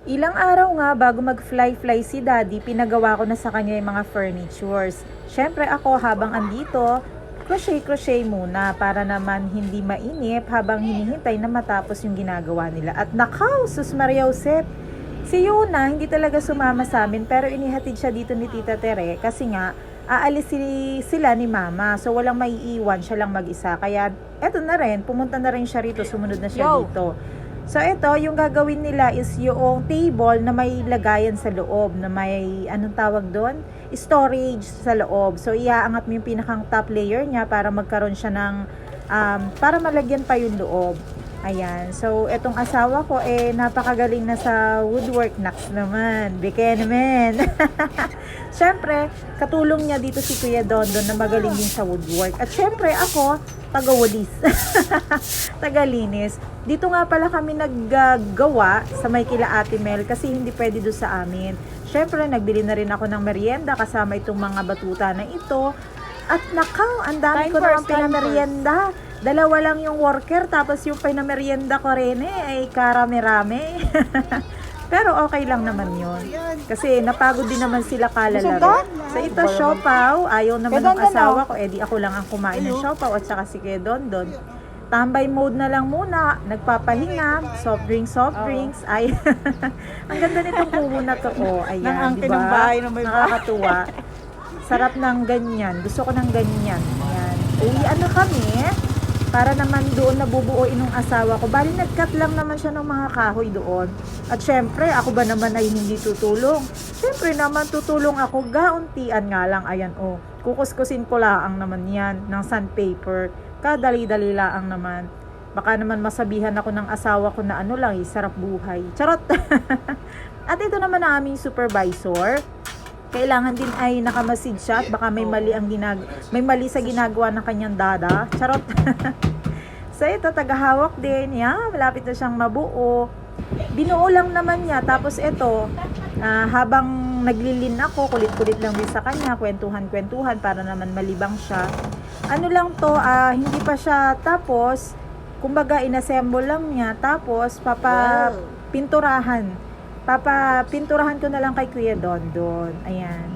Ilang araw nga bago mag-fly-fly si Daddy, pinagawa ko na sa kanya yung mga furnitures. Siyempre ako habang andito, crochet-crochet muna para naman hindi mainip habang hinihintay na matapos yung ginagawa nila. At nakaw, sus Maria Josep! Si Yuna, hindi talaga sumama sa amin pero inihatid siya dito ni Tita Tere kasi nga aalis sila ni Mama. So walang maiiwan, siya lang mag-isa. Kaya eto na rin, pumunta na rin siya rito, sumunod na siya dito. So ito, yung gagawin nila is yung table na may lagayan sa loob, na may anong tawag doon? Storage sa loob. So iaangat mo yung pinakang top layer niya para magkaroon siya ng para malagyan pa yung loob. Ayan. So, etong asawa ko, napakagaling na sa woodwork. Naks naman. Beke naman. Siyempre, katulong niya dito si Kuya Dondon na magaling din sa woodwork. At siyempre, ako, taga-woodies. Taga-linis. Dito nga pala kami naggagawa sa may kila Ate Mel kasi hindi pwede doon sa amin. Siyempre, nagbili na rin ako ng merienda kasama itong mga batuta na ito. At nakaw, ang dami ko naman pinamerienda. Dalawa lang yung worker, tapos yung pinamerienda ko rin ay karami-rami. Pero okay lang naman yun. Kasi napagod din naman sila kalalaro. So ito, siopaw. Ayaw naman ng asawa ko. Di ako lang ang kumain ng siopaw at saka si Kuya Dondon. Tambay mode na lang muna. Nagpapahinga. Soft drinks. Ay, ang ganda nitong kubo na to. Ayan, diba? Nakakatuwa. Sarap ng ganyan. Gusto ko ng ganyan. Ayan. Uwian na kami. Para naman doon nabubuoin ng asawa ko. Bali, nag-cut lang naman siya ng mga kahoy doon. At syempre, ako ba naman ay hindi tutulong? Syempre naman, tutulong ako. Gauntian nga lang. Ayan, kukuskusin ko lang naman yan ng sandpaper. Kadali-dali lang naman. Baka naman masabihan ako ng asawa ko na ano lang, sarap buhay. Charot! At ito naman ang aming supervisor. Kailangan din ay nakamasid siya at baka may mali sa ginagawa ng kanyang dada. Charot. So ito, tagahawak din. Malapit na siyang mabuo. Binuo lang naman niya. Tapos ito, habang naglilin ako, kulit-kulit lang din sa kanya, kwentuhan-kwentuhan para naman malibang siya. Ano lang to, hindi pa siya tapos, kumbaga inassemble lang niya, tapos papapinturahan ko na lang kay Kuya Dondon. Ayan.